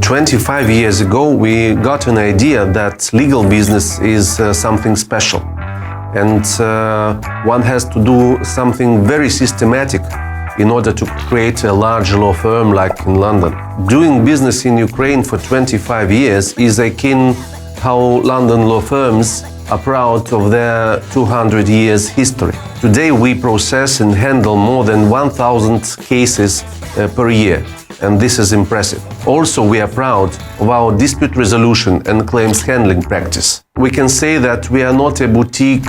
25 years ago, we got an idea that legal business is something special. And one has to do something very systematic in order to create a large law firm like in London. Doing business in Ukraine for 25 years is akin how London law firms are proud of their 200 years history. Today we process and handle more than 1,000 cases per year, and this is impressive. Also, we are proud of our dispute resolution and claims handling practice. We can say that we are not a boutique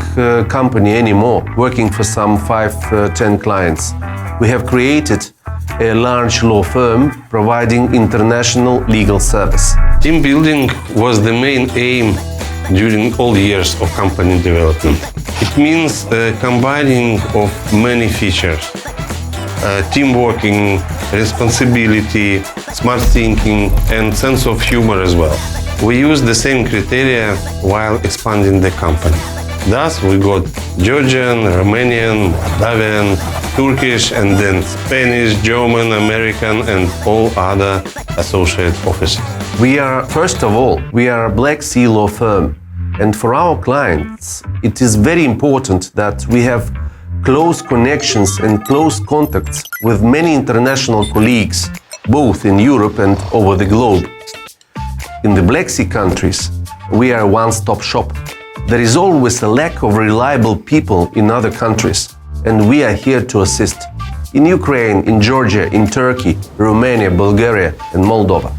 company anymore, working for some 5-10 clients. We have created a large law firm providing international legal service. Team building was the main aim during all years of company development. It means combining of many features. Team working, responsibility, smart thinking, and sense of humor as well. We use the same criteria while expanding the company. Thus, we got Georgian, Romanian, Moldavian, Turkish, and then Spanish, German, American, and all other associate offices. First of all, we are a Black Sea law firm. And for our clients, it is very important that we have close connections and close contacts with many international colleagues, both in Europe and over the globe. In the Black Sea countries, we are a one-stop shop. There is always a lack of reliable people in other countries, and we are here to assist. In Ukraine, in Georgia, in Turkey, Romania, Bulgaria, and Moldova.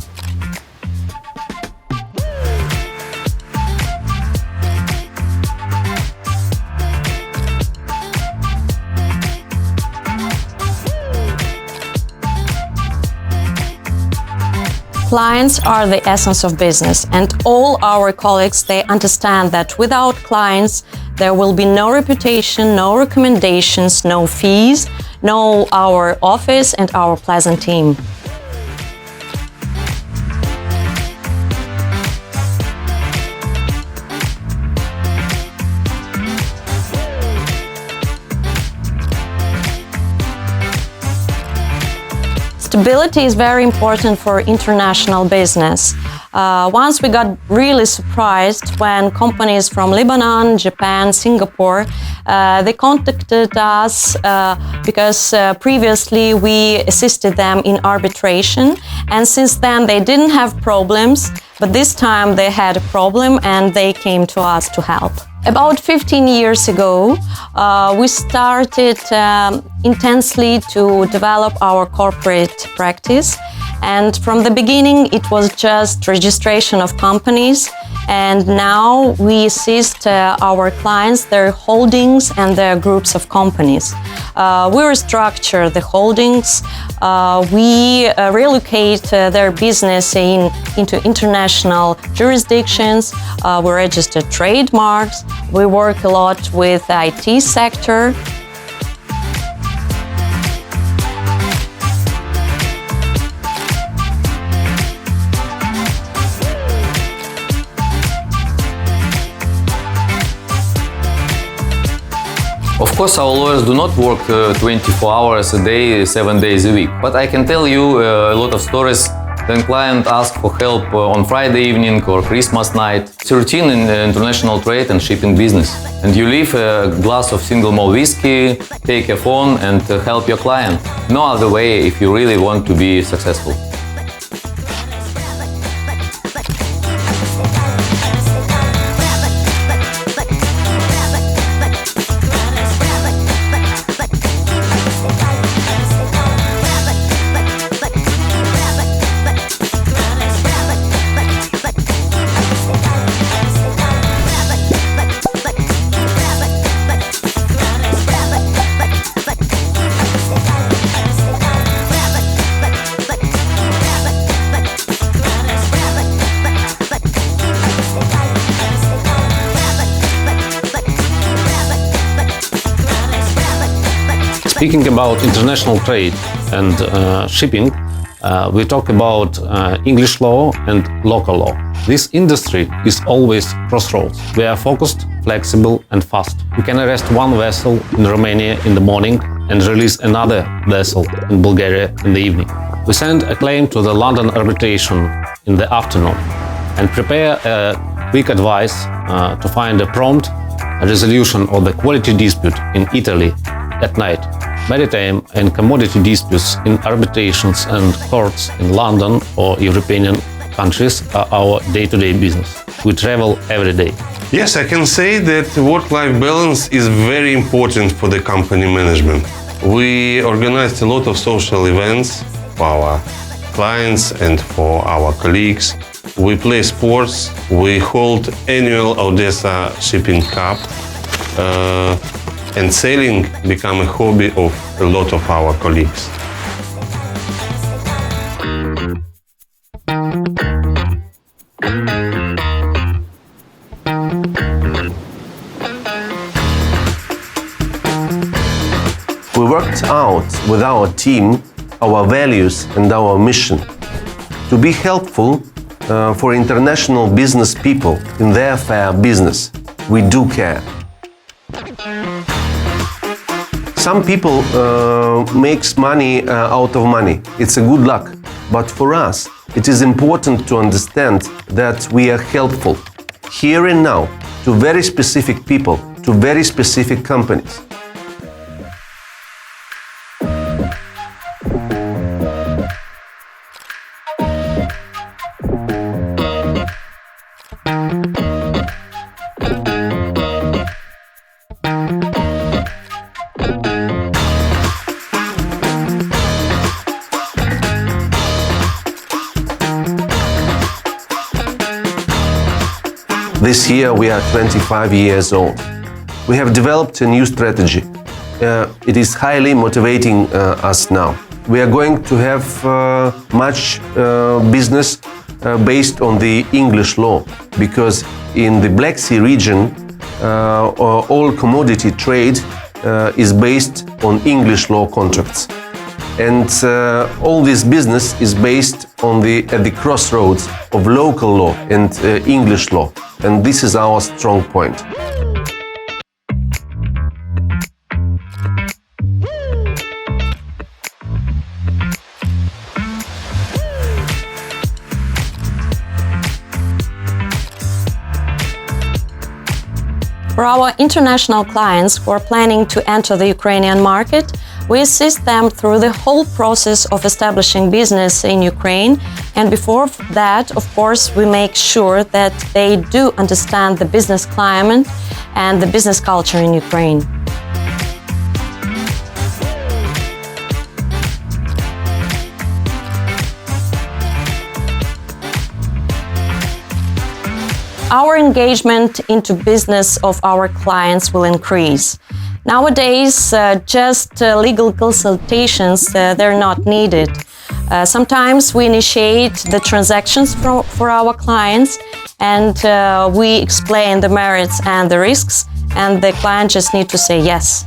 Clients are the essence of business, and all our colleagues, they understand that without clients, there will be no reputation, no recommendations, no fees, no our office and our pleasant team. Stability is very important for international business. Once we got really surprised when companies from Lebanon, Japan, Singapore, they contacted us because previously we assisted them in arbitration, and since then they didn't have problems, but this time they had a problem and they came to us to help. About 15 years ago, we started intensely to develop our corporate practice. And from the beginning, it was just registration of companies. And now we assist our clients, their holdings and their groups of companies. We restructure the holdings. We relocate their business into international jurisdictions. We register trademarks. We work a lot with the IT sector. Of course, our lawyers do not work 24 hours a day, 7 days a week. But I can tell you a lot of stories when client asks for help on Friday evening or Christmas night. It's a routine in international trade and shipping business. And you leave a glass of single malt whiskey, take a phone and help your client. No other way if you really want to be successful. Speaking about international trade and shipping, we talk about English law and local law. This industry is always crossroads. We are focused, flexible and fast. We can arrest one vessel in Romania in the morning and release another vessel in Bulgaria in the evening. We send a claim to the London arbitration in the afternoon and prepare a quick advice to find a prompt resolution of the quality dispute in Italy at night, maritime and commodity disputes in arbitrations and courts in London or European countries are our day-to-day business. We travel every day. Yes, I can say that work-life balance is very important for the company management. We organized a lot of social events for our clients and for our colleagues. We play sports. We hold annual Odessa Shipping Cup. And sailing became a hobby of a lot of our colleagues. We worked out with our team our values and our mission to be helpful for international business people in their fair business. We do care. Some people makes money out of money. It's a good luck. But for us, it is important to understand that we are helpful here and now to very specific people, to very specific companies. This year we are 25 years old. We have developed a new strategy. It is highly motivating us now. We are going to have much business based on the English law, because in the Black Sea region all commodity trade is based on English law contracts. And all this business is based on at the crossroads of local law and English law. And this is our strong point. For our international clients who are planning to enter the Ukrainian market, we assist them through the whole process of establishing business in Ukraine, and before that, of course, we make sure that they do understand the business climate and the business culture in Ukraine. Our engagement into business of our clients will increase. Nowadays, just legal consultations, they're not needed. Sometimes we initiate the transactions for our clients, and we explain the merits and the risks, and the client just need to say yes.